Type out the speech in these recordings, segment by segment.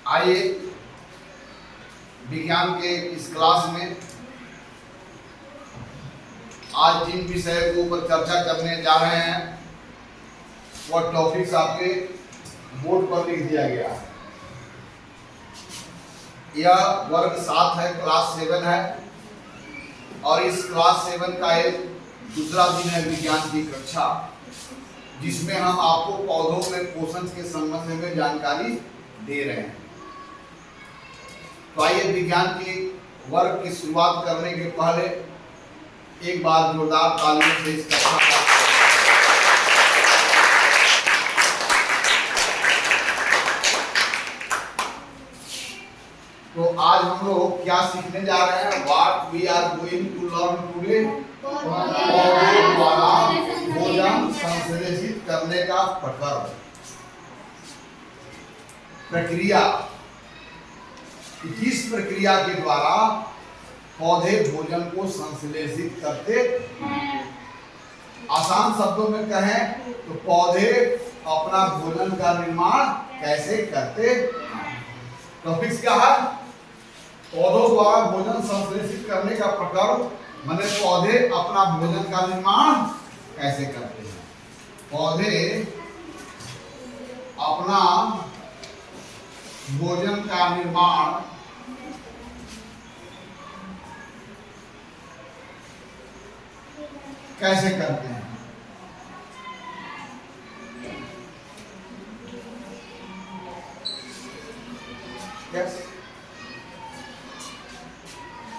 आइए विज्ञान के इस क्लास में आज जिन विषय के ऊपर चर्चा करने जा रहे हैं वह टॉपिक्स आपके बोर्ड पर लिख दिया गया है। यह वर्ग 7 है, क्लास 7 है और इस क्लास 7 का एक दूसरा दिन है विज्ञान की कक्षा, जिसमें हम आपको पौधों में पोषण के संबंध में जानकारी दे रहे हैं। तो आइए विज्ञान की वर्ग की शुरुआत करने के पहले एक बार जोरदार तालियों से इस कक्षा का तो आज हम लोग क्या सीखने जा रहे हैं? What we are going to learn today, पौधों द्वारा भोजन संश्लेषित करने का प्रक्रिया। किस प्रक्रिया के द्वारा पौधे भोजन को संश्लेषित करते हैं? आसान शब्दों में कहें तो पौधे अपना भोजन का निर्माण कैसे करते हैं? टॉपिक्स क्या है? पौधों द्वारा भोजन संश्लेषित करने का प्रक्रिया, माने पौधे अपना भोजन का निर्माण कैसे करते हैं। पौधे अपना भोजन का निर्माण कैसे करते हैं? yes.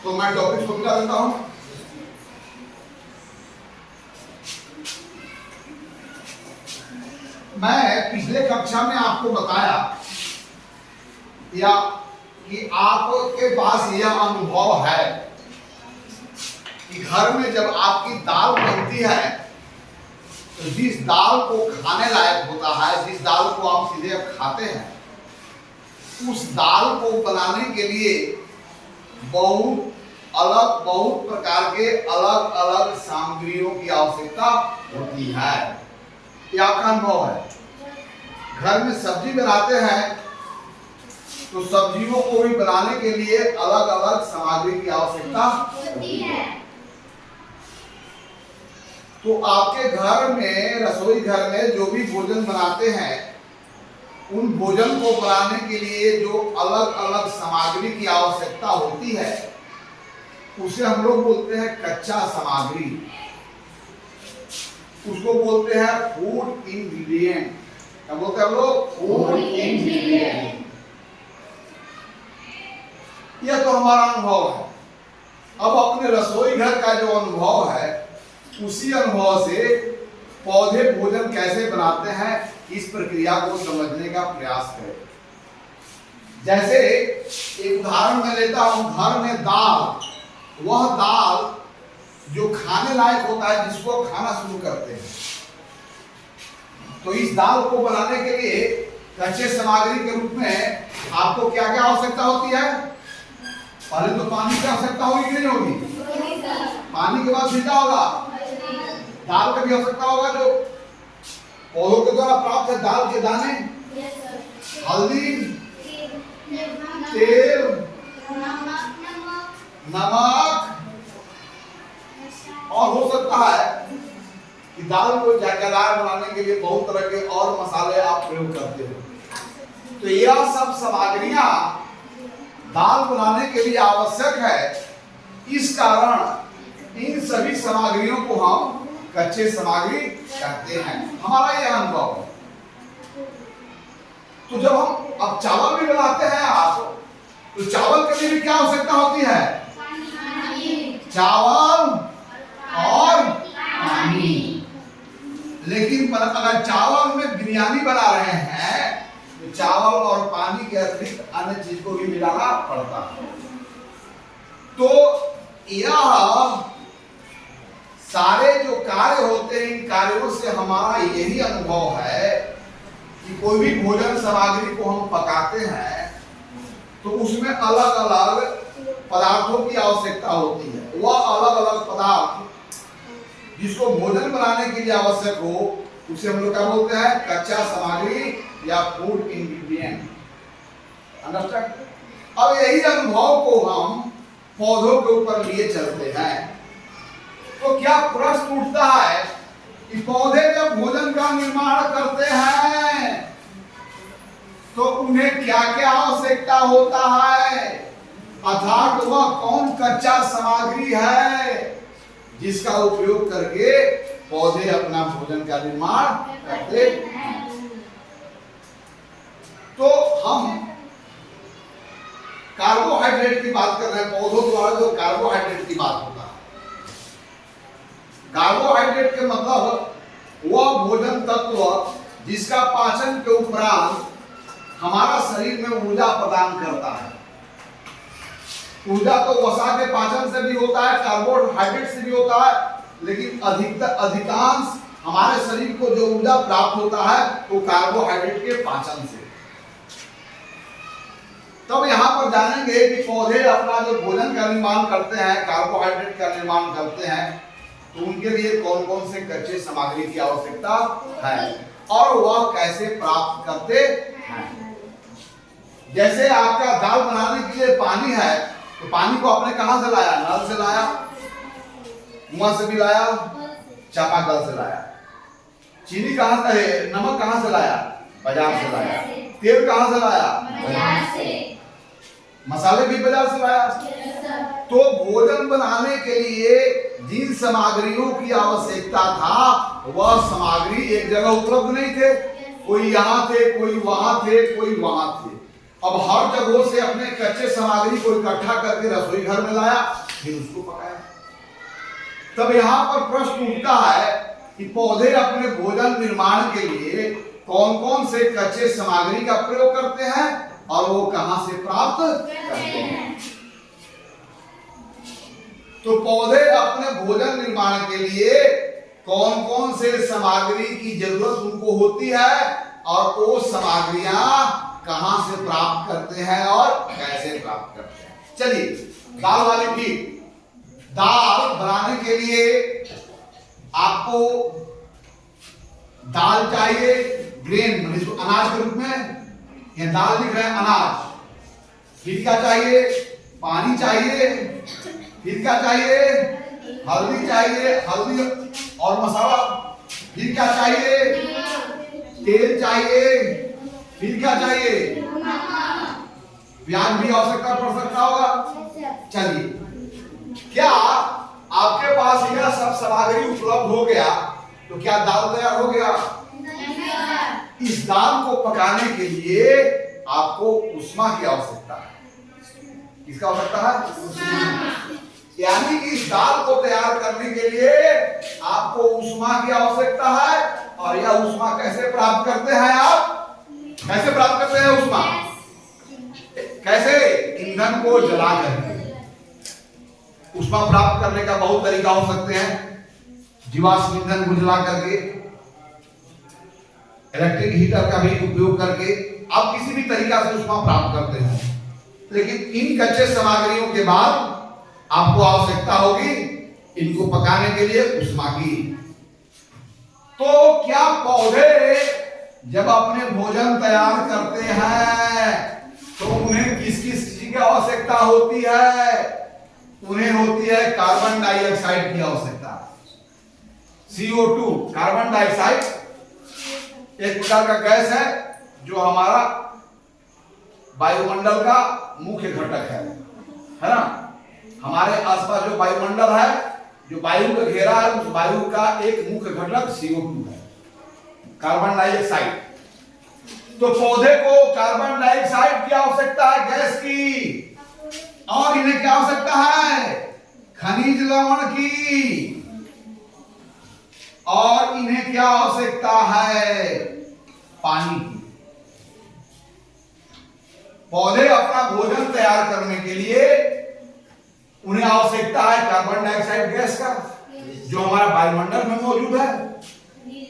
तो मैं टॉपिक को बता देता हूं। मैं पिछले कक्षा में आपको बताया या कि आपके पास यह अनुभव है कि घर में जब आपकी दाल बनती है तो जिस दाल को खाने लायक होता है, जिस दाल को आप सीधे खाते हैं, उस दाल को बनाने के लिए बहुत प्रकार के अलग अलग सामग्रियों की आवश्यकता होती है। यह आपका अनुभव है। घर में सब्जी बनाते हैं तो सब्जियों को भी बनाने के लिए अलग अलग सामग्री की आवश्यकता होती है। तो आपके घर में, रसोई घर में जो भी भोजन बनाते हैं, उन भोजन को बनाने के लिए जो अलग अलग सामग्री की आवश्यकता होती है उसे हम लोग बोलते हैं कच्चा सामग्री। उसको बोलते हैं फूड इंग्रेडिएंट। क्या बोलते हैं हम लोग? Food ingredient. यह तो हमारा अनुभव है। अब अपने रसोई घर का जो अनुभव है उसी अनुभव से पौधे भोजन कैसे बनाते हैं इस प्रक्रिया को समझने का प्रयास करें। जैसे एक उदाहरण मैं लेता हूं, घर में दाल, वह दाल जो खाने लायक होता है, जिसको खाना शुरू करते हैं, तो इस दाल को बनाने के लिए कच्चे सामग्री के रूप में आपको क्या क्या आवश्यकता होती है? पहले तो पानी की आवश्यकता होगी कि नहीं होगी? पानी के बाद फिर क्या होगा? दाल का भी आवश्यकता होगा, जो पौधों के द्वारा प्राप्त है, दाल के दाने, हल्दी, तेल, नमक, और हो सकता है कि दाल को जायकेदार बनाने के लिए बहुत तरह के और मसाले आप प्रयोग करते हो। तो यह सब सामग्रियां दाल बनाने के लिए आवश्यक है। इस कारण इन सभी सामग्रियों को हम कच्चे सामग्री कहते हैं। हमारा यह अनुभव है। तो जब हम अब चावल भी बनाते हैं आप, तो चावल के लिए भी क्या आवश्यकता होती है? चावल और पानी। लेकिन अगर चावल में बिरयानी बना रहे हैं तो चावल और पानी के अतिरिक्त अन्य चीज को भी मिलाना पड़ता है। तो यह सारे जो कार्य होते हैं, इन कार्यों से हमारा यही अनुभव है कि कोई भी भोजन सामग्री को हम पकाते हैं तो उसमें अलग अलग पदार्थों की आवश्यकता होती है। वह अलग अलग पदार्थ जिसको भोजन बनाने के लिए आवश्यक हो उसे हम लोग क्या बोलते हैं? कच्चा सामग्री या फूड इंग्रेडिएंट। अंडरस्टैंड? अब यही अनुभव को हम पौधों के ऊपर लिए चलते हैं, तो क्या प्रश्न उठता है कि पौधे जब भोजन का निर्माण करते हैं तो उन्हें क्या क्या आवश्यकता होता है, अर्थात वह कौन कच्चा सामग्री है जिसका उपयोग करके पौधे अपना भोजन का निर्माण करते हैं। तो हम कार्बोहाइड्रेट की बात कर रहे हैं, पौधों द्वारा जो कार्बोहाइड्रेट की बात होता है। कार्बोहाइड्रेट के मतलब वह भोजन तत्व जिसका पाचन के उपरांत हमारा शरीर में ऊर्जा प्रदान करता है। ऊर्जा तो वसा के पाचन से भी होता है, कार्बोहाइड्रेट से भी होता है, लेकिन अधिकांश हमारे शरीर को जो ऊर्जा प्राप्त होता है वो कार्बोहाइड्रेट के पाचन से। तब यहाँ पर जानेंगे कि पौधे अपना जो भोजन का निर्माण करते हैं, कार्बोहाइड्रेट का निर्माण करते हैं, तो उनके लिए कौन कौन से कच्चे सामग्री की आवश्यकता है और वह कैसे प्राप्त करते हैं। जैसे आपका दाल बनाने के लिए पानी है, तो पानी को आपने कहां से लाया? नल से लाया, कुआं से भी लाया, चापाकल से लाया। चीनी कहां से है? नमक कहां से लाया? बाजार से लाया। तेल कहां से लाया? बाजार से। मसाले भी बाजार से लाया। तो भोजन बनाने के लिए जिन सामग्रियों की आवश्यकता था वह सामग्री एक जगह उपलब्ध नहीं थे, कोई यहाँ थे, कोई वहां थे, कोई वहां थे। अब हर जगहों से अपने कच्चे सामग्री को इकट्ठा करके रसोई घर में लाया, फिर उसको पकाया। तब यहाँ पर प्रश्न उठता है कि पौधे अपने भोजन निर्माण के लिए कौन कौन से कच्चे सामग्री का प्रयोग करते हैं और वो कहां से प्राप्त करते हैं। तो पौधे अपने भोजन निर्माण के लिए कौन कौन से सामग्री की जरूरत उनको होती है और वो सामग्रियां कहां से प्राप्त करते हैं और कैसे प्राप्त करते हैं। चलिए दाल वाली भी, दाल बनाने के लिए आपको दाल चाहिए, ग्रेन इसको अनाज के रूप में, ये दाल लिख रहे हैं अनाज। फिर क्या चाहिए? पानी चाहिए। फिर क्या चाहिए? हल्दी चाहिए, हल्दी और मसाला। फिर क्या चाहिए? तेल चाहिए। फिर क्या चाहिए? प्याज भी आवश्यकता पड़ सकता होगा। चलिए, क्या आपके पास यह सब सामग्री उपलब्ध हो गया तो क्या दाल तैयार हो गया? इस दाल को पकाने के लिए आपको उष्मा की आवश्यकता है। किसका आवश्यकता है? यानी कि इस दाल को तैयार करने के लिए आपको उष्मा की आवश्यकता है। और यह उष्मा कैसे प्राप्त करते हैं? आप कैसे प्राप्त करते हैं उष्मा? कैसे? ईंधन को जला करके। उष्मा प्राप्त करने का बहुत तरीका हो सकते हैं। जीवाश्म ईंधन को जला करके, इलेक्ट्रिक हीटर का भी उपयोग करके आप किसी भी तरीका से उष्मा प्राप्त करते हैं। लेकिन इन कच्चे सामग्रियों के बाद आपको आवश्यकता होगी इनको पकाने के लिए उष्मा की। तो क्या पौधे जब अपने भोजन तैयार करते हैं तो उन्हें किस किस चीज की आवश्यकता होती है? उन्हें होती है कार्बन डाइऑक्साइड की आवश्यकता। CO2 कार्बन डाइऑक्साइड एक प्रकार का गैस है जो हमारा वायुमंडल का मुख्य घटक है ना। हमारे आसपास जो वायुमंडल है, जो वायु का घेरा है, उस वायु का एक मुख्य घटक CO2 है, कार्बन डाइऑक्साइड। तो पौधे को कार्बन डाइऑक्साइड की आवश्यकता है, गैस की। और इन्हें क्या आवश्यकता है? खनिज लवण की। और इन्हें क्या आवश्यकता है? पानी की। पौधे अपना भोजन तैयार करने के लिए उन्हें आवश्यकता है कार्बन डाइऑक्साइड गैस का, जो हमारा वायुमंडल में मौजूद है,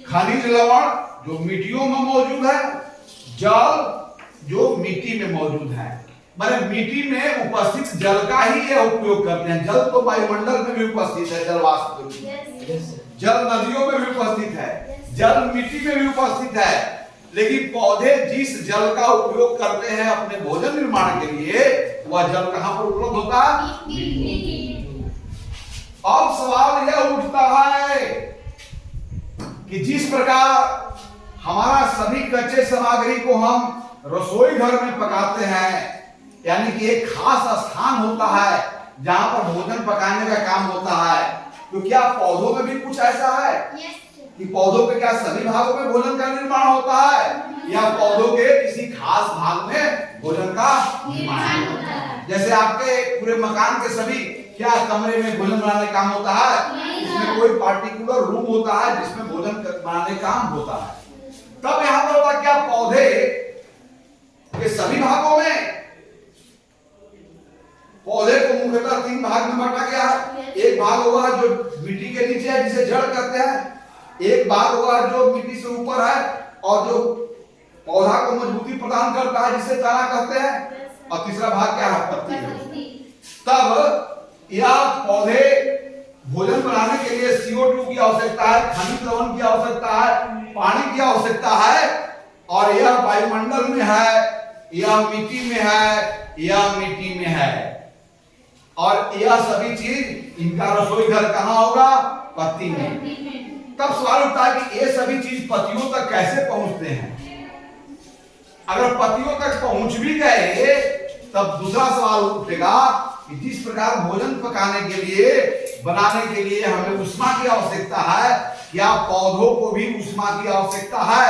खनिज लवण जो मिट्टियों में मौजूद है, जल जो मिट्टी में मौजूद है। मतलब मिट्टी में उपस्थित जल का ही ये उपयोग करते हैं। जल तो वायुमंडल में भी उपस्थित है, जल वाष्प जल नदियों में भी उपस्थित है, जल मिट्टी में भी उपस्थित है। लेकिन पौधे जिस जल का उपयोग करते हैं अपने भोजन निर्माण के लिए, वह जल कहां पर उपलब्ध होता है? अब सवाल यह उठता है कि जिस प्रकार हमारा सभी कच्चे सामग्री को हम रसोई घर में पकाते हैं, यानी कि एक खास स्थान होता है जहां पर भोजन पकाने का काम होता है, तो क्या पौधों में भी कुछ ऐसा है कि पौधों पे क्या सभी भागों में भोजन का निर्माण होता है या पौधों के किसी खास भाग में भोजन का निर्माण होता है? जैसे आपके पूरे मकान के सभी क्या कमरे में भोजन बनाने का काम होता है? इसमें कोई पार्टिकुलर रूम होता है जिसमें भोजन बनाने का काम होता है। तब यहां पर होता क्या पौधे के सभी भागों में, पौधे को मुख्यतः 3 भाग में बांटा गया है। एक भाग होगा जो मिट्टी के नीचे है जिसे जड़ कहते हैं, एक भाग होगा जो मिट्टी से ऊपर है और जो पौधा को मजबूती प्रदान करता है जिसे तना कहते हैं, और तीसरा भाग क्या है? पत्ती है। तब यह पौधे भोजन बनाने के लिए CO2 की आवश्यकता है, खनिज लवण की आवश्यकता है, पानी की आवश्यकता है, और यह वायुमंडल में है, यह मिट्टी में है, यह मिट्टी में है, और यह सभी चीज इनका रसोई घर कहां होगा? पत्ती में। तब सवाल उठता है कि ये सभी चीज पत्तियों तक कैसे पहुंचते हैं? अगर पत्तियों तक पहुंच भी गए तब दूसरा सवाल उठेगा कि जिस प्रकार भोजन पकाने के लिए, बनाने के लिए हमें उष्मा की आवश्यकता है, क्या पौधों को भी उष्मा की आवश्यकता है?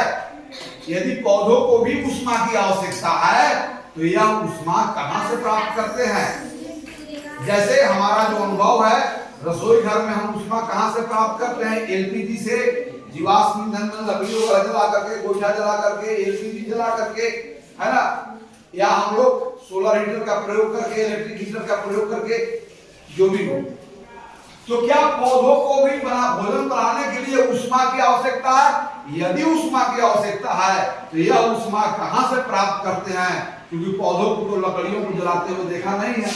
यदि पौधों को भी उष्मा की आवश्यकता है तो यह उष्मा कहां से प्राप्त करते हैं? जैसे हमारा जो अनुभव है रसोई घर में, हम उष्मा कहां से प्राप्त करते हैं? LPG से, जीवाश्म ईंधन में लकड़ियों को जला करके, गोइठा जला करके, LPG जला करके, है ना, या हम लोग सोलर हीटर का प्रयोग करके, इलेक्ट्रिक हीटर का प्रयोग करके, जो भी हो। तो क्या पौधों को भी भोजन बनाने के लिए उष्मा की आवश्यकता है? यदि उष्मा की आवश्यकता है तो यह उष्मा कहां से प्राप्त करते हैं? क्योंकि पौधों को तो लकड़ियों को जलाते हुए देखा नहीं है,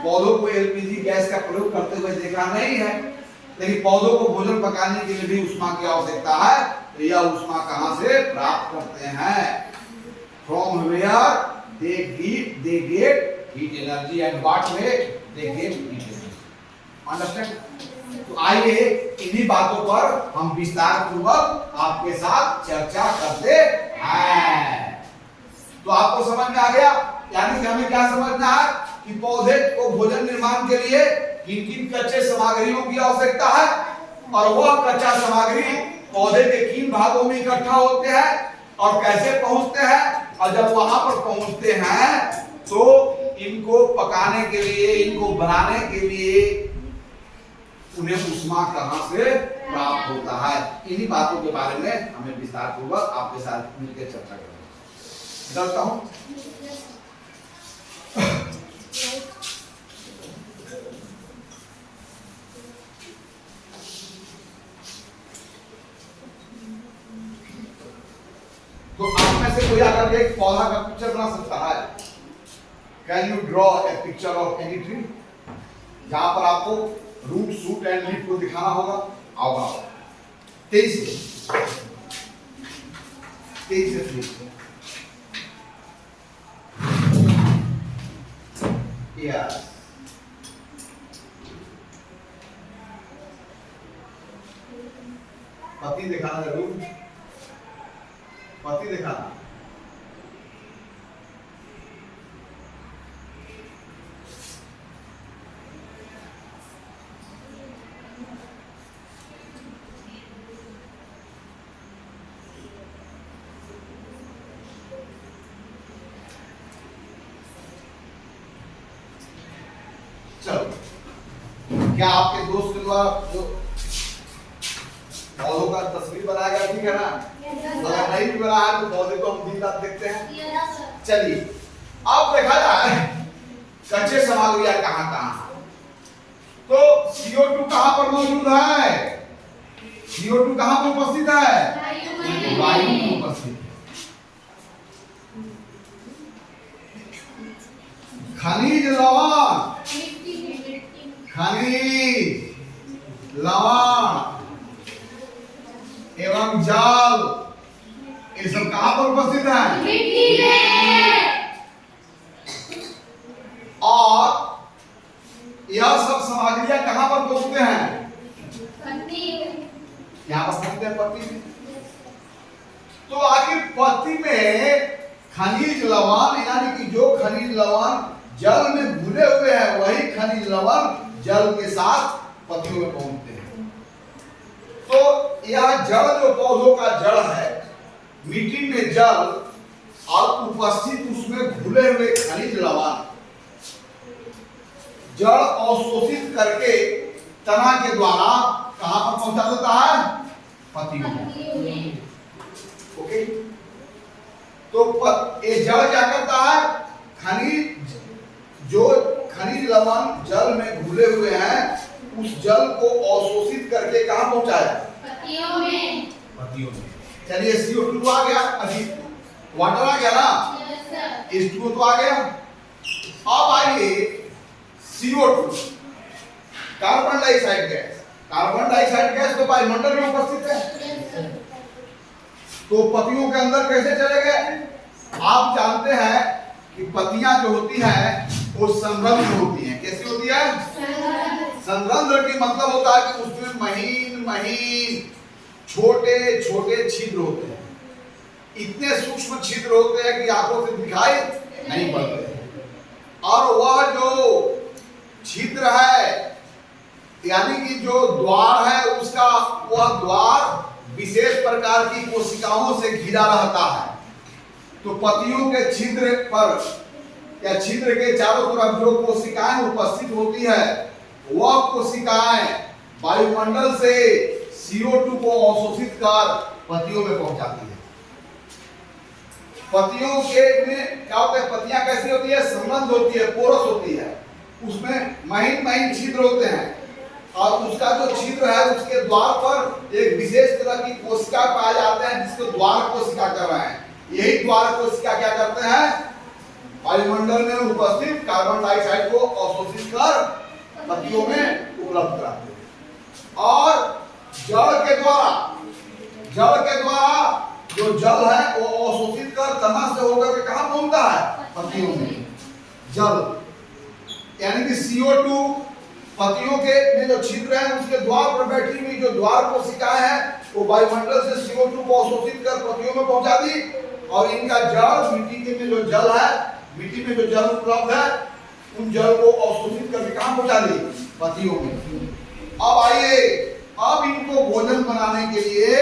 पौधों को LPG गैस का प्रयोग करते हुए देखा नहीं है, लेकिन पौधों को भोजन पकाने के लिए भी उष्मा की आवश्यकता है, तो यह उष्मा कहां से प्राप्त करते हैं? From where they get heat energy and what way they get heat energy. Understand? तो आइए इन्हीं बातों पर हम विस्तार पूर्वक आपके साथ चर्चा करते हैं। तो आपको समझ में आ गया, यानी कि हमें क्या समझना है कि पौधे को भोजन निर्माण के लिए किन किन कच्चे सामग्रियों की आवश्यकता है, और वह कच्चा सामग्री पौधे के किन भागों में इकट्ठा होते हैं और कैसे पहुंचते हैं, और जब वहां पर पहुंचते हैं तो इनको पकाने के लिए, इनको बनाने के लिए उन्हें उष्मा कहां से प्राप्त होता है। इन्हीं बातों के बारे में हमें विस्तार पूर्वक आपके साथ मिलकर चर्चा करेंगे। डरता हूं तो आप में से कोई आकर एक पौधा का पिक्चर बना सकता है? Can you draw a picture of any tree? जहां पर आपको रूट, शूट एंड लीफ को दिखाना होगा। आओ आओ, तेज से यस, पत्ती दिखाना जरूर, पत्ती दिखाना। चलो, क्या आपके दोस्त के द्वारा जो पौधों का तस्वीर बनाया गया, ठीक है ना? अगर नहीं भी बना है तो पौधे को हम दिन रात देखते हैं। चलिए, अब देखा जाए कच्चे सामग्रियां कहां कहां, तो CO2 कहां पर मौजूद है? CO2 कहां पर उपस्थित है? वायु में उपस्थित है। खनिज लवण, खनिज लवण एवं जल ये सब कहां पर उपस्थित है? मिट्टी में। और यह सब सामग्रियां कहां पर पहुंचते हैं? पत्ती। यहाँ पर पहुंचते हैं पत्ती में। तो आखिर पत्ती में खनिज लवण, यानी कि जो खनिज लवण जल में घुले हुए हैं, वही खनिज लवण जल के साथ पत्तियों में पहुंचते हैं। तो यह जड़ जो पौधों का जड़ है, मिट्टी में जल और उपस्थित उसमें घुले हुए खनिज लवण जड़ अवशोषित करके तना के द्वारा कहां पर पहुंचा देता है? पत्तियों में। ओके, तो ये जल क्या करता है? खनिज, जो खनिज लवण जल में घुले हुए हैं, उस जल को अवशोषित करके कहां पहुंचाया? पत्तियों में। पत्तियों में। चलिए CO2 आ गया, अभी वाटर आ गया ना, H2O तो आ गया। अब आइए CO2, carbon dioxide gas. Carbon dioxide gas तो वायुमंडल में उपस्थित है, तो पत्तियों के अंदर कैसे चले गए? आप जानते हैं कि पत्तियां जो होती हैं वो संरंध्र होती हैं। कैसी होती है? संरंध्र की मतलब होता है कि उसमें महीन महीन छोटे छोटे छिद्र होते हैं। इतने सूक्ष्म छिद्र होते हैं कि आंखों से दिखाई नहीं पड़ते। और वह जो छिद्र है, यानी कि जो द्वार है, उसका वह द्वार विशेष प्रकार की कोशिकाओं से घिरा रहता है। तो पत्तियों के छिद्र पर या छिद्र के चारों तरफ जो कोशिकाएं उपस्थित होती है, वह कोशिकाएं वायुमंडल से CO2 को अवशोषित कर पत्तियों में पहुंचाती है। पत्तियों के में क्या होता है? पत्तियां कैसी होती है? समृद्ध होती है, पोरस होती है, उसमें महीन महीन छिद्र होते हैं, और उसका जो छिद्र है उसके द्वार पर एक विशेष तरह की कोशिका पाए जाते हैं, जिसको द्वार कोशिका कर रहे हैं। यही द्वार कोशिका क्या करते हैं? वायुमंडल में उपस्थित कार्बन डाइऑक्साइड को अवशोषित कर पत्तियों में उपलब्ध कराते हैं। और जड़ के द्वारा जो जल है वो अवशोषित कर तना से होकर के कहां पहुंचता है? पत्तियों में। जल यानी कि CO2 पत्तियों के में जो छिद्र है उसके द्वार पर बैठी हुई जो द्वार कोशिकाएं हैं, वो वायुमंडल से CO2 को अवशोषित कर पत्तियों में पहुंचा दी। और इनका जल, मिट्टी के में जो जल है, मिट्टी में जो जल उपलब्ध है, उन जल को अवशोषित करके कहां पहुंचा दी? पत्तियों में। अब आइए, अब इनको भोजन बनाने के लिए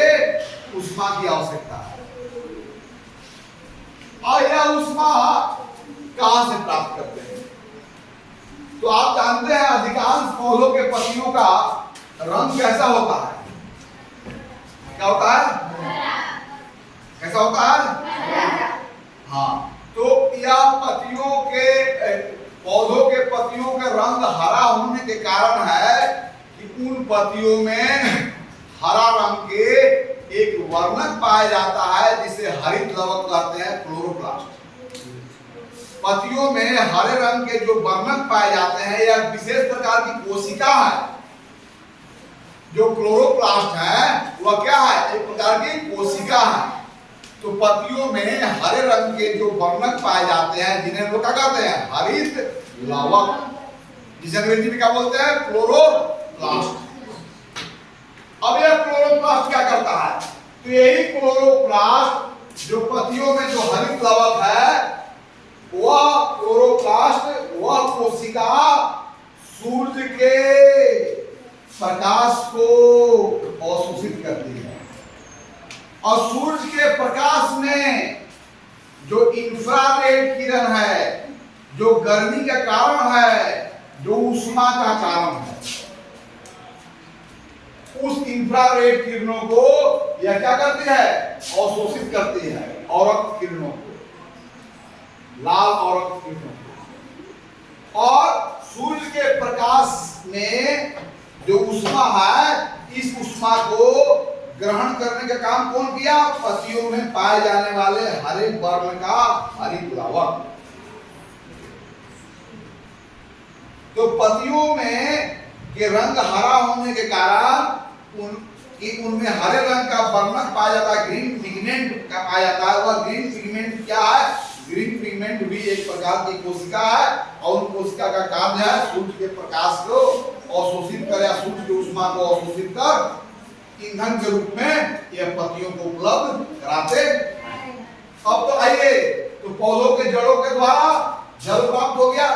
ऊष्मा की आवश्यकता है। और यह ऊष्मा कहां से प्राप्त करते हैं? तो आप जानते हैं अधिकांश पौधों के पत्तियों का रंग कैसा होता है? क्या होता है? कैसा होता है? हाँ, तो यह पत्तियों के पौधों के पत्तियों का रंग हरा होने के कारण है कि उन पत्तियों में हरा रंग के एक वर्णक पाया जाता है, जिसे हरित लवक कहते हैं, क्लोरोप्लास्ट। पत्तियों में हरे रंग के जो वर्णक पाए जाते हैं, यह विशेष प्रकार की कोशिका है। जो क्लोरोप्लास्ट है वह क्या है? एक प्रकार की कोशिका है। तो पत्तियों में हरे रंग के जो वर्णक पाए जाते हैं, जिन्हें लोग क्या कहते हैं? हरित लवक, जिसे अंग्रेजी में क्या बोलते हैं? क्लोरोप्लास्ट। अब यह क्लोरोप्लास्ट क्या करता है? तो यही क्लोरोप्लास्ट जो पत्तियों में जो हरित लवक है, वह क्लोरोप्लास्ट, वह कोशिका सूर्य के प्रकाश को अवशोषित करती है। और सूर्य के प्रकाश में जो इंफ्रारेड किरण है, जो गर्मी का कारण है, जो ऊष्मा का कारण है, उस इंफ्रारेड किरणों को यह क्या करती है? अवशोषित करती है। औरक किरणों को, लाल औरक किरणों को। और सूर्य के प्रकाश में जो ऊष्मा है, इस ऊष्मा को ग्रहण करने का काम कौन किया? पत्तियों में पाए जाने वाले हरे वर्ण का हरित लवक। तो पत्तियों में के रंग हरा होने के कारण कि उनमें हरे रंग का वर्णक पाया जाता है, ग्रीन पिगमेंट का पाया जाता है। वह ग्रीन पिगमेंट क्या है? ग्रीन पिगमेंट भी एक प्रकार की कोशिका है और उन कोशिका का काम है सूर्य के प्रकाश को अवशोषित कर या सूर्य की ऊष्मा को अवशोषित कर ईंधन के रूप में यह पत्तियों को उपलब्ध कराते। अब तो आइए, तो पौधों के जड़ों के द्वारा जल प्राप्त हो गया,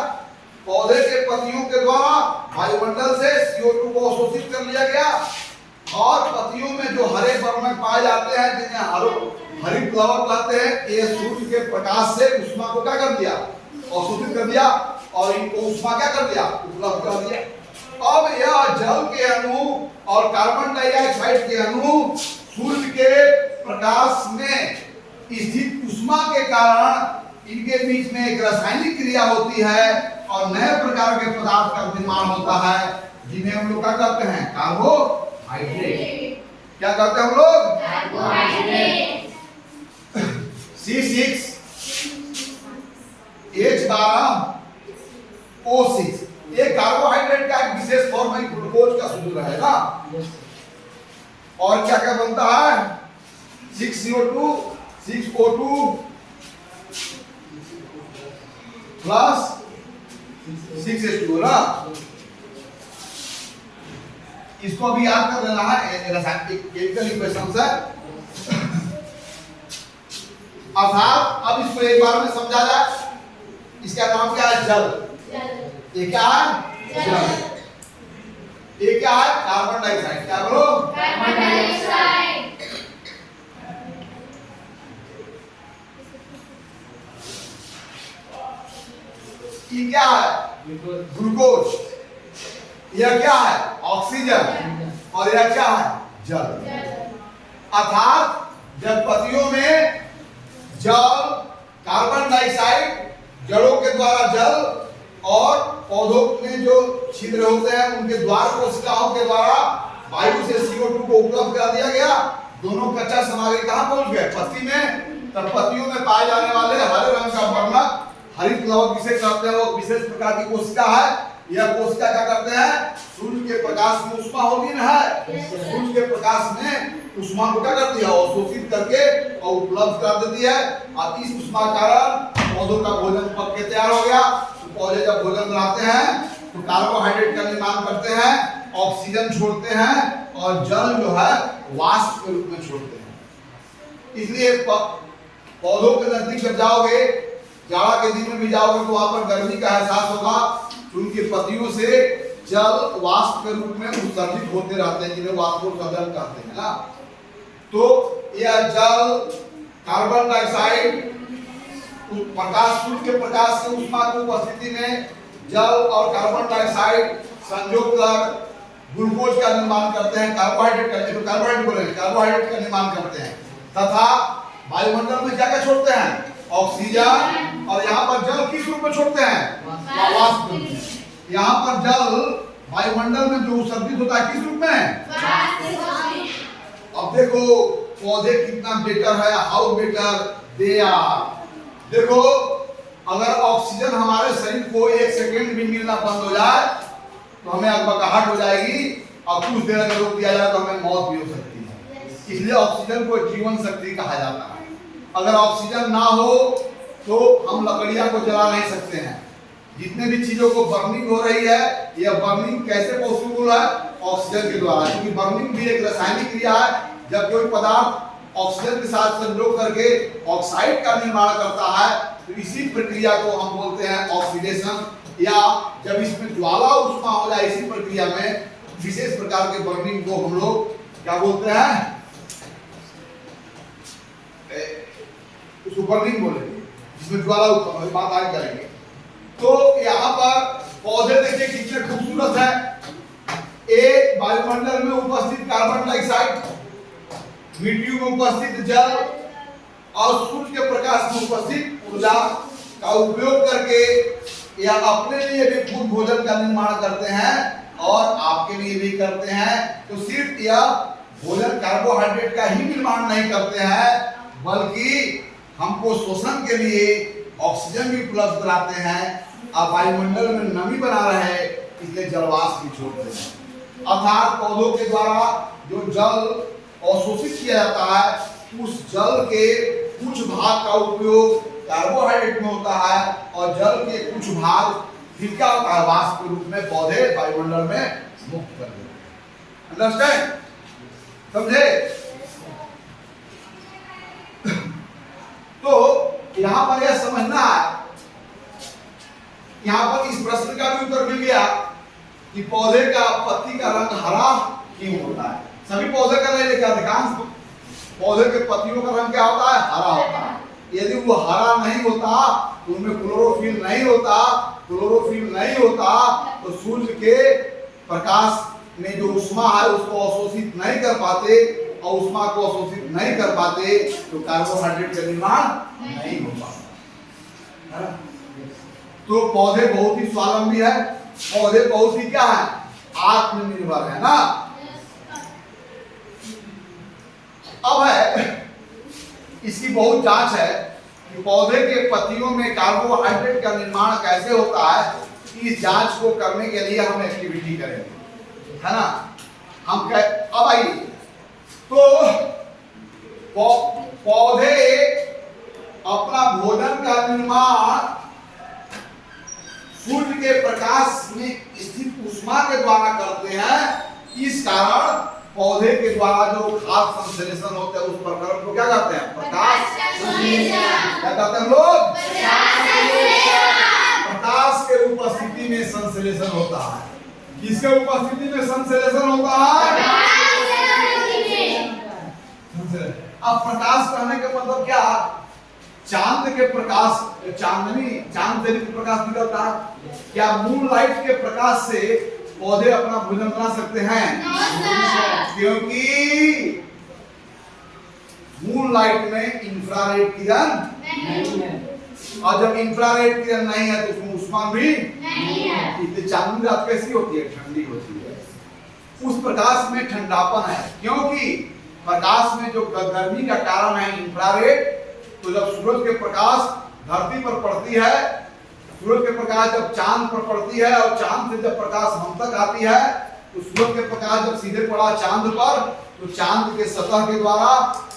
पौधे के पत्तियों के द्वारा वायुमंडल से CO2 को अवशोषित कर लिया गया और पत्तियों में जो हरे वर्णक पाए जाते हैं जिन्हें हरित प्लवक कहते हैं, ये सूर्य के प्रकाश से ऊष्मा को क्या कर दिया? अवशोषित कर दिया और इनको ऊष्मा क्या कर दिया? उपलब्ध कर दिया। अब यह जल के अणु और कार्बन डाइऑक्साइड के अणु सूर्य के प्रकाश में स्थित ऊष्मा के कारण इनके बीच में एक रासायनिक क्रिया होती है और नए प्रकार के पदार्थ का निर्माण होता है जिन्हें हम लोग क्या कहते हैं? कार्बोहाइड्रेट। क्या कहते हैं हम लोग? कार्बोहाइड्रेट। C6H12O6 ये कार्बोहाइड्रेट का एक विशेष फॉर्म है, ग्लूकोज का सूत्र है ना। और क्या क्या बनता है? 6CO2 6O2 प्लस 6H2O ना। इसको अभी याद कर लेना है, रासायनिक केमिकल इक्वेशन है। अर्थात अब इसको एक बार में समझा जाए, इसका नाम क्या है? जल। ये क्या है? जल। ये क्या है? Carbon dioxide. क्या बोलो? Carbon dioxide. ये क्या है? ग्लूकोज। यह क्या है? ऑक्सीजन। और यह क्या है? जल। अर्थात जब पत्तियों में जल, कार्बन डाइऑक्साइड, जड़ों के द्वारा जल और पौधों में जो छिद्र होते हैं उनके द्वार कोशिकाओं के द्वारा वायु से CO2 को उपलब्ध करा दिया गया। दोनों कच्चा सामग्री कहां पहुंच गए? पत्ती में। तब पत्तियों में पाए जाने वाले हरे रंग का वर्णक हरित प्लवक जिसे कहते हैं, वो विशेष प्रकार की कोशिका है। यह कोशिका क्या करते हैं? सूर्य के प्रकाश में ऊष्मा होती है, सूर्य के प्रकाश में ऊष्मा को क्या करती है? अवशोषित करके और उपलब्ध कर देती है। और इस ऊष्मा के कारण पौधों का भोजन पक के तैयार हो गया। तो पौधे जब भोजन बनाते हैं तो कार्बोहाइड्रेट का निर्माण करते हैं, ऑक्सीजन छोड़ते हैं और जल जो है वाष्प के रूप में छोड़ते हैं। इसलिए पौधों के नजदीक जब जाओगे, जाड़ा के दिन में भी जाओगे तो वहां पर गर्मी का एहसास होगा। उनकी पत्तियों से जल वाष्प के रूप में उत्सर्जित होते रहते हैं, जिन्हें वाष्पोत्सर्जन कहते हैं ना। तो यह जल, कार्बन डाइऑक्साइड, प्रकाश, सूर्य के प्रकाश से ऊष्मा की उपस्थिति में जल और कार्बन डाइऑक्साइड संयोग कर ग्लूकोज का निर्माण करते हैं, कार्बोहाइड्रेट का, कार्बोहाइड्रेट बोलेंगे, कार्बोहाइड्रेट का निर्माण करते हैं तथा वायुमंडल में क्या क्या छोड़ते हैं? ऑक्सीजन। और यहाँ पर जल किस रूप में छोड़ते हैं? वाष्प रूप में। यहाँ पर जल वायुमंडल में जो उत्सर्जित होता है किस रूप में? अब देखो पौधे कितना बेटर है, हाउ बेटर दे आर। देखो अगर ऑक्सीजन हमारे शरीर को 1 सेकंड भी मिलना बंद हो जाए तो हमें अकबकाहट हो जाएगी और कुछ देर अगर रोक दिया जाए तो हमें मौत भी हो सकती है। इसलिए ऑक्सीजन को जीवन शक्ति कहा जाता है। अगर ऑक्सीजन ना हो तो हम लकड़ियां को जला नहीं सकते हैं। जितने भी चीजों को बर्निंग हो रही है, यह बर्निंग कैसे पॉसिबल है? ऑक्सीजन के द्वारा। क्योंकि बर्निंग भी एक रासायनिक क्रिया है। जब कोई पदार्थ ऑक्सीजन के साथ संयोग करके ऑक्साइड का निर्माण करता है तो इसी प्रक्रिया को हम बोलते हैं ऑक्सीडेशन। या जब इसमें ज्वाला उष्मा हो जाए, इसी प्रक्रिया में विशेष प्रकार के बर्निंग को हम लोग क्या बोलते हैं? उसको बर्निंग बोलेंगे, जिसमें ज्वाला उत्पन्न हो, बात आगे करेंगे। तो यहाँ पर पौधे देखिए कितने खूबसूरत है। एक वायुमंडल में उपस्थित कार्बन डाइऑक्साइड, मिट्टी में उपस्थित जल और सूर्य के प्रकाश में उपस्थित ऊर्जा का उपयोग करके यह अपने लिए भी खुद भोजन का निर्माण करते हैं और आपके लिए भी करते हैं। तो सिर्फ यह भोजन कार्बोहाइड्रेट का ही निर्माण नहीं करते हैं, बल्कि हमको शोषण के लिए ऑक्सीजन भी उपलब्ध कराते हैं और वायुमंडल में नमी बना रहे, इसलिए जलवाष्प भी छोड़ते हैं। अर्थात पौधों के द्वारा जो जल अवशोषित किया जाता है उस जल के कुछ भाग का उपयोग कार्बोहाइड्रेट में होता है और जल के कुछ भाग फिर क्या होता है वाष्प के रूप में पौधे वायुमंडल में मुक्त कर देते हैं। अंडरस्टैंड? समझे? तो यहां पर यह समझना है, यहां पर इस प्रश्न का भी उत्तर मिल गया कि पौधे का पत्ती का रंग हरा क्यों होता है। सभी पौधे का नहीं, लेकिन अधिकांश पौधे के पत्तियों का रंग क्या होता है? हरा होता है। यदि वो हरा नहीं होता तो उनमें क्लोरोफिल नहीं होता, क्लोरोफिल नहीं होता तो सूर्य के प्रकाश में जो ऊष्मा है उसको अवशोषित नहीं कर पाते, और ऊष्मा को अवशोषित नहीं कर पाते तो कार्बोहाइड्रेट का निर्माण नहीं हो पाता। तो पौधे बहुत ही स्वावलंबी है, पौधे बहुत ही क्या है? आत्मनिर्भर है ना। अब है इसकी बहुत जांच है कि पौधे के पत्तियों में कार्बोहाइड्रेट का निर्माण कैसे होता है। इस जांच को करने के लिए हम एक्टिविटी करेंगे, है ना। हम अब आइए, तो पौधे अपना भोजन का निर्माण सूर्य के प्रकाश में स्थित ऊष्मा के द्वारा करते हैं। इस कारण पौधे के द्वारा जो खाद्य संश्लेषण होता है उस प्रक्रम को क्या कहते हैं? प्रकाश संश्लेषण। क्या कहते हैं लोग? प्रकाश के उपस्थिति में संश्लेषण होता है। किसके उपस्थिति में संश्लेषण होता है? अब प्रकाश कहने का मतलब क्या? चांद के प्रकाश, चांद से प्रकाश निकलता है। क्या मून लाइट के प्रकाश से पौधे अपना भोजन बना सकते हैं? क्योंकि मून लाइट में इंफ्रारेड किरण नहीं है, और जब इंफ्रारेड किरण नहीं है तो उसमें ऊष्मा भी नहीं है। इसलिए चांदनी रात कैसी होती है? ठंडी होती है। उस प्रकाश में ठंडापन है, क्योंकि प्रकाश में जो गर्मी का कारण है इंफ्रारेड। तो जब सूरज के प्रकाश धरती पर पड़ती है, सूरज के प्रकाश जब चांद पर पड़ती है और चांद से जब प्रकाश हम तक आती है, तो सूरज के प्रकाश जब सीधे पड़ा चांद पर तो चांद के सतह के द्वारा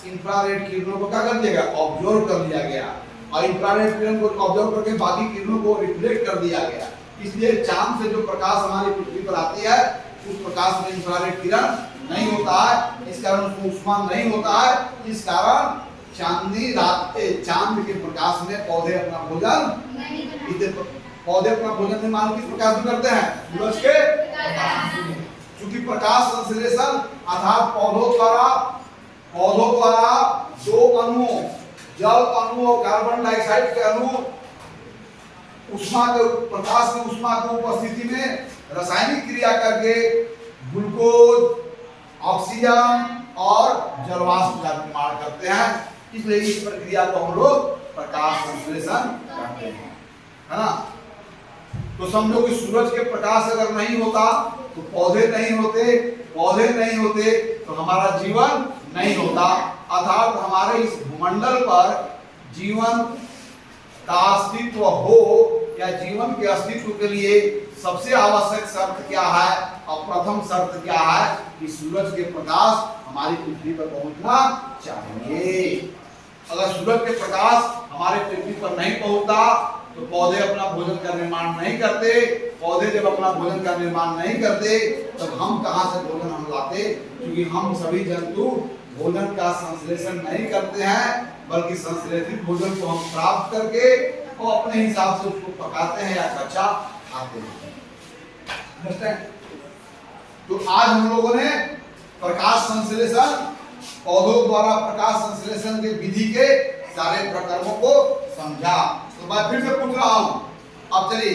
इंफ्रारेड किरणों को क्या कर दिया गया? ऑब्जर्व कर लिया गया, और इंफ्रारेड किरण को ऑब्जर्व करके बाकी किरणों को रिफ्लेक्ट कर दिया गया। इसलिए चांद से जो प्रकाश हमारी पृथ्वी पर आती है उस प्रकाश में इंफ्रारेड किरण नहीं होता है, इस कारण उसमें ऊष्मा नहीं होता है। इस कारण चांदनी रात के चांद के प्रकाश में पौधे अपना भोजन पौधे अपना भोजन निर्माण किस प्रकार से करते हैं? सूरज के प्रकाश में। क्योंकि प्रकाश संश्लेषण अर्थात पौधों द्वारा दो अणुओं, जल अणु और कार्बन डाइऑक्साइड के अणु प्रकाश की ऊष्मा की उपस्थिति में रासायनिक क्रिया करके ग्लूकोज, ऑक्सीजन और जलवाष्प का निर्माण करते हैं। इसलिए इस प्रक्रिया को हम लोग प्रकाश संश्लेषण कहते हैं, है ना। तो समझो कि सूरज के प्रकाश अगर नहीं होता तो पौधे नहीं होते तो हमारा जीवन नहीं होता। अर्थात हमारे इस भूमंडल पर जीवन का अस्तित्व हो या जीवन के अस्तित्व के लिए सबसे आवश्यक शर्त क्या है और प्रथम शर्त क्या है कि सूरज के प्रकाश हमारी पृथ्वी पर पहुंचना चाहिए। अगर सूरज के प्रकाश हमारे पृथ्वी पर नहीं पहुंचता तो पौधे अपना भोजन का निर्माण नहीं करते। पौधे जब अपना भोजन का निर्माण नहीं करते तब हम कहां से भोजन हम लाते? क्योंकि हम सभी जंतु भोजन का संश्लेषण नहीं करते हैं, बल्कि संश्लेषित भोजन को हम प्राप्त करके और अपने हिसाब से उसको पकाते हैं या कच्चा खाते हैं। तो आज हम लोगों ने प्रकाश संश्लेषण, पौधों द्वारा प्रकाश संश्लेषण के विधि के सारे प्रकरणों को समझा। तो मैं फिर से पूछ रहा हूं, अब चलिए,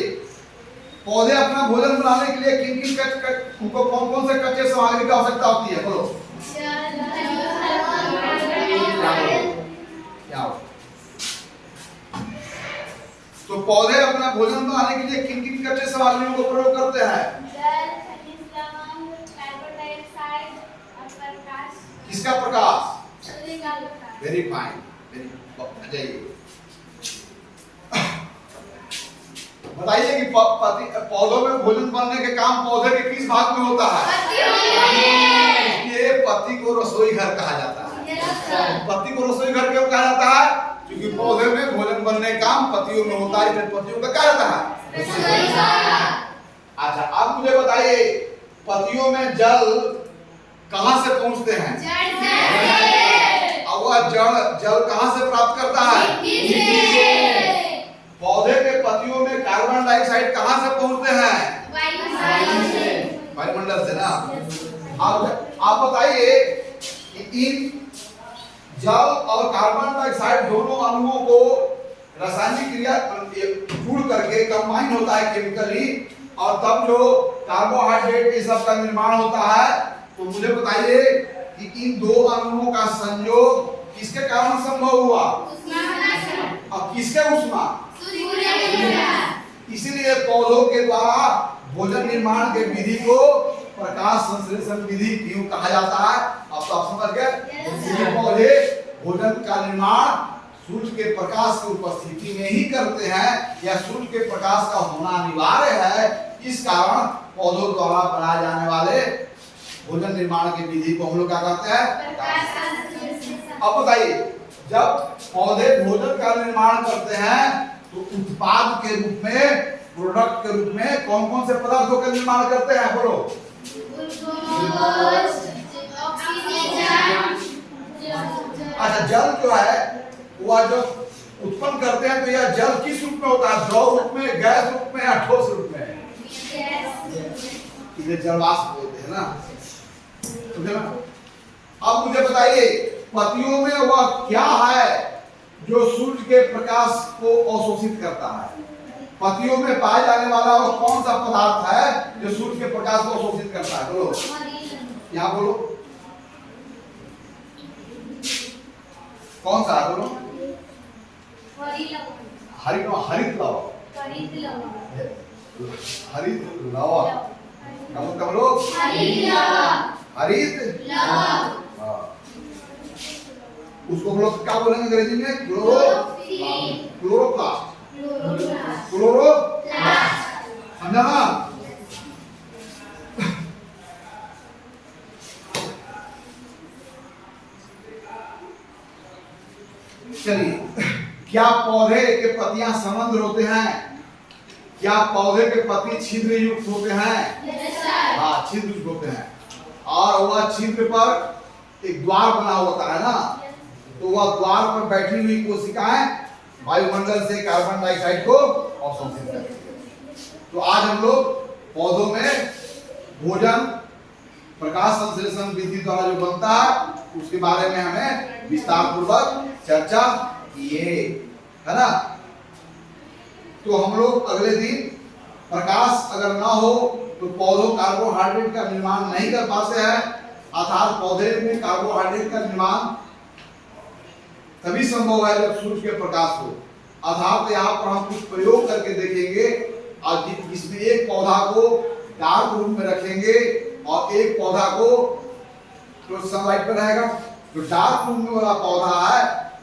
पौधे अपना भोजन बनाने के लिए किन उनको कौन कौन से कच्चे सामग्री की आवश्यकता होती है? बोलो क्या? तो पौधे अपना भोजन बनाने के लिए किन किन कच्चे सामग्रियों को प्रयोग करते हैं? किसका प्रकाश? Very fine, very. बताइए कि पौधों में भोजन बनने के काम पौधे के किस भाग में होता है? ये पत्ती को रसोई घर कहा जाता है। Yes, sir. पत्ती को रसोई घर क्यों कहा जाता है? क्योंकि पौधे में भोजन बनने का काम पत्तियों में होता है, इसलिए पत्तियों का क्या रहता है? रसोई घर। अच्छा, अब मुझे बताइए पत्तियों में जल कहां से पहुंचते हैं? जड़ से। और वह जल कहां से प्राप्त करता है? मिट्टी से। पौधे के पत्तियों में कार्बन डाइऑक्साइड कहां से पहुंचते हैं? वायु से। वायुमंडल से ना। अब आप बताइए कि इन जल और कार्बन डाइऑक्साइड दोनों अणुओं को रासायनिक क्रिया जुड़ करके कंबाइन होता है केमिकली, और तब जो कार्बोहाइड्रेट ये सब का निर्माण होता है। तो मुझे बताइए कि इन दो अणुओं का संयोग किसके कारण संभव हुआ? और किसके उष्मा? इसीलिए पौधों के द्वारा भोजन निर्माण के विधि को प्रकाश संश्लेषण विधि क्यों कहा जाता है? अब तो आप समझ गए। क्योंकि पौधे भोजन का निर्माण सूर्य के प्रकाश की उपस्थिति में ही करते हैं, या सूर्य के प्रकाश का होना अनिवार्य है। इस कारण पौधों द्वारा बनाए जाने वाले भोजन निर्माण की विधि को हम लोग क्या कहते हैं? अब बताइए, जब पौधे भोजन का निर्माण करते हैं तो उत्पाद के रूप में, प्रोडक्ट के रूप में कौन कौन से पदार्थों का निर्माण करते हैं? बोलो। अच्छा, जल जो है वह जब उत्पन्न करते हैं तो यह जल किस रूप में होता है? द्रव रूप में, गैस रूप में, या ठोस रूप में? इसे जलवाष्प बोलते हैं ना, समझे ना? अब मुझे बताइए पत्तियों में वह क्या है जो सूर्य के प्रकाश को अवशोषित करता है? पत्तियों में पाए जाने वाला वो कौन सा पदार्थ है जो सूर्य के प्रकाश को अवशोषित करता है? बोलो, यहाँ बोलो, कौन सा है? बोलो। हरित लवण। हरित लवण। कब लोग? हरित लवण। उसको हम लोग क्या बोलेंगे अंग्रेजी में? क्लोरोप्लास्ट। क्लोरोप्लास्ट, समझा ना? चलिए, क्या पौधे के पत्तियां समंद्र होते हैं? क्या पौधे के पत्ती छिद्र युक्त होते हैं? हाँ, छिद्र युक्त होते हैं, और वह छिद्र पर एक द्वार बना होता है ना, तो वह द्वार पर बैठी हुई कोशिकाएं वायुमंडल से कार्बन डाइऑक्साइड को अवशोषित करती है। तो आज हम लोग पौधों में भोजन प्रकाश संश्लेषण विधि द्वारा जो बनता है उसके बारे में हमें विस्तार पूर्वक चर्चा किए, है ना? तो हम लोग अगले दिन प्रकाश अगर ना हो तो पौधों कार्बोहाइड्रेट का निर्माण नहीं कर पाते हैं, अर्थात पौधे में कार्बोहाइड्रेट का निर्माण तभी संभव है जब सूर्य के प्रकाश हो। अर्थात यहाँ पर हम कुछ प्रयोग करके देखेंगे, और इसमें एक पौधा को डार्क रूम में रखेंगे और एक पौधा को जो सनलाइट पर रहेगा। जो डार्क रूम में वाला पौधा है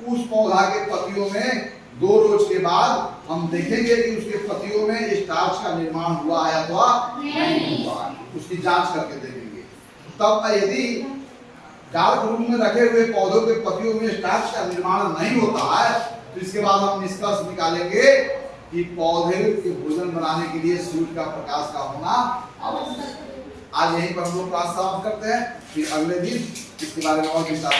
उस पौधा के पत्तियों में 2 रोज के बाद हम देखेंगे कि उसके पत्तियों में स्टार्च का निर्माण हुआ है अथवा नहीं हुआ है, उसकी जांच करके देखेंगे। तब यदि डार्क रूम में रखे हुए पौधों के पत्तियों में स्टार्च का निर्माण नहीं होता है तो इसके बाद हम निष्कर्ष निकालेंगे कि पौधे के भोजन बनाने के लिए सूर्य का प्रकाश का होना आवश्यक है। आज यहीं पर हम लोग क्लास समाप्त करते हैं, फिर अगले दिन इसके बारे में और विस्तार से